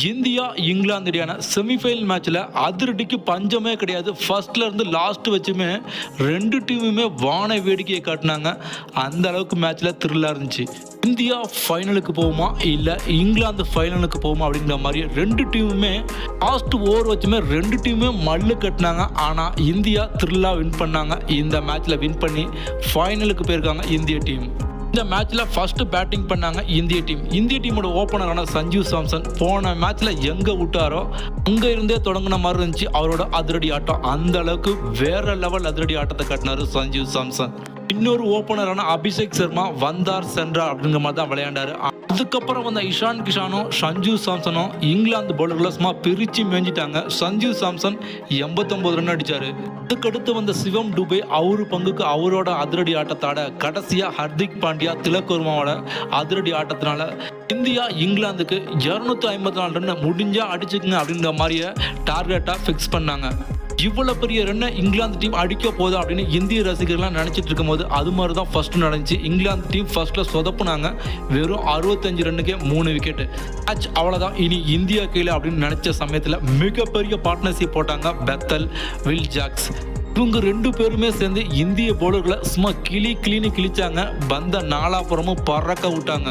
India England இடையான semi-final மேட்ச்சில் அதிரடிக்கு பஞ்சமே கிடையாது. ஃபர்ஸ்ட்ல இருந்து லாஸ்ட் வச்சுமே ரெண்டு டீமுமே வான வேடிக்கையை காட்டினாங்க. அந்த அளவுக்கு மேட்ச்சில் த்ரில்லாக இருந்துச்சு. இந்தியா ஃபைனலுக்கு போகுமா இல்லை இங்கிலாந்து ஃபைனலுக்கு போகுமா அப்படிங்கிற மாதிரி ரெண்டு டீமுமே லாஸ்ட் ஓவர் வச்சுமே ரெண்டு டீமுமே மல்லு கட்டினாங்க. ஆனால் இந்தியா த்ரில்லாக வின் பண்ணாங்க. இந்த மேட்ச்சில் வின் பண்ணி ஃபைனலுக்கு போயிருக்காங்க இந்திய டீம். இந்த மேட்ச்சில் ஃபர்ஸ்ட் பேட்டிங் பண்ணாங்க இந்திய டீமோட ஓப்பனரான சஞ்சு சாம்சன் போன மேட்ச்சில் எங்கே விட்டாரோ அங்கே இருந்தே தொடங்கின மாதிரி இருந்துச்சு அவரோட அதிரடி ஆட்டம். அந்த அளவுக்கு வேற லெவல் அதிரடி ஆட்டத்தை கட்டினாரு சஞ்சு சாம்சன். இன்னொரு ஓப்பனரான அபிஷேக் சர்மா வந்தார் சென்றார் அப்படிங்கிற மாதிரி தான் விளையாண்டாரு. அதுக்கப்புறம் வந்த இஷான் கிஷானும் சஞ்சு சாம்சனும் இங்கிலாந்து பவுலர்களை சும்மா பிரித்து மேய்ஞ்சிட்டாங்க. சஞ்சு சாம்சன் 89 ரன் அடித்தார். அதுக்கடுத்து வந்த சிவம் டுபே அவரு பங்குக்கு அவரோட அதிரடி ஆட்டத்தாட கடைசியாக ஹர்திக் பாண்டியா திலக் வர்மாவோட அதிரடி ஆட்டத்தினால இந்தியா இங்கிலாந்துக்கு 254 ரன் முடிஞ்சா அடிச்சுக்குங்க அப்படிங்கிற மாதிரியே டார்கெட்டாக ஃபிக்ஸ் பண்ணாங்க. இவ்வளோ பெரிய ரன்னை இங்கிலாந்து டீம் அடிக்க போகுது அப்படின்னு இந்திய ரசிகர்கள்லாம் நினச்சிட்டு இருக்கும் போது அது மாதிரி தான் ஃபர்ஸ்ட் நடந்துச்சு. இங்கிலாந்து டீம் ஃபர்ஸ்ட்டில் சொதப்புனாங்க. வெறும் 65 ரன்னுக்கே 3 விக்கெட்டு மேட்ச். அவ்வளோதான், இனி இந்தியா கீழே அப்படின்னு நினச்ச சமயத்தில் மிகப்பெரிய பார்ட்னர்ஷிப் போட்டாங்க பெத்தல், வில் ஜாக்ஸ். இவங்க ரெண்டு பேருமே சேர்ந்து இந்திய பவுலர்களை சும்மா கிளின்னு கிழிச்சாங்க. பந்த நாலாப்புறமும் பறக்க விட்டாங்க.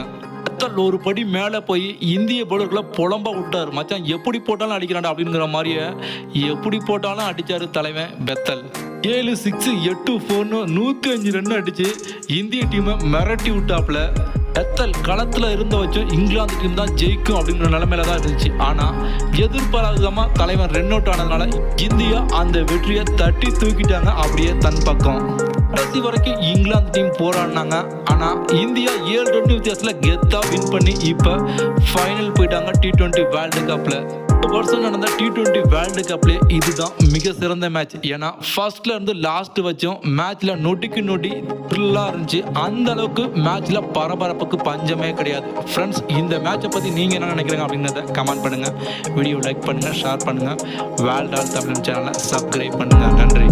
ஒரு படி மேலே போய் இந்திய பவுலர்களை புலம்ப விட்டார். மச்சான் எப்படி போட்டாலும் அடிக்கிறாண்டா அப்படிங்கிற மாதிரியே எப்படி போட்டாலும் அடித்தார் தலைவன் பெத்தல். 7 6 8 4 105 ரன் அடித்து இந்திய டீமை மிரட்டி விட்டாப்புல. பெத்தல் களத்தில் இருந்த வச்சும் இங்கிலாந்து டீம் தான் ஜெயிக்கும் அப்படிங்கிற நிலைமையில தான் இருந்துச்சு. ஆனால் எதிர்பாராதமாக தலைவன் ரன் அவுட் ஆனதுனால இந்தியா அந்த வெற்றியை தட்டி தூக்கிட்டாங்க அப்படியே தன் பக்கம். கடைசி வரைக்கும் இங்கிலாந்து டீம் போராடினாங்க. ஆனால் இந்தியா 7 ரன் வித்தியாசத்தில் கெத்தாக வின் பண்ணி இப்போ ஃபைனல் போயிட்டாங்க T20 வேர்ல்டு கப்பில். வருஷம் நடந்த T20 வேர்ல்டு கப்ல இதுதான் மிக சிறந்த மேட்ச். ஏன்னா ஃபர்ஸ்ட்ல இருந்து லாஸ்ட் வச்சும் மேட்ச்ல நொடிக்கு நொடி த்ரில்லா இருந்துச்சு. அந்த அளவுக்கு மேட்ச்ல பரபரப்புக்கு பஞ்சமே கிடையாது. ஃப்ரெண்ட்ஸ், இந்த மேட்சை பத்தி நீங்க என்ன நினைக்கிறீங்க அப்படிங்கிறத கமெண்ட் பண்ணுங்க. வீடியோ லைக் பண்ணுங்க, ஷேர் பண்ணுங்க. வேர்ல்ட் ஆல் தமிழ் சேனலை சப்ஸ்கிரைப் பண்ணுங்க. நன்றி.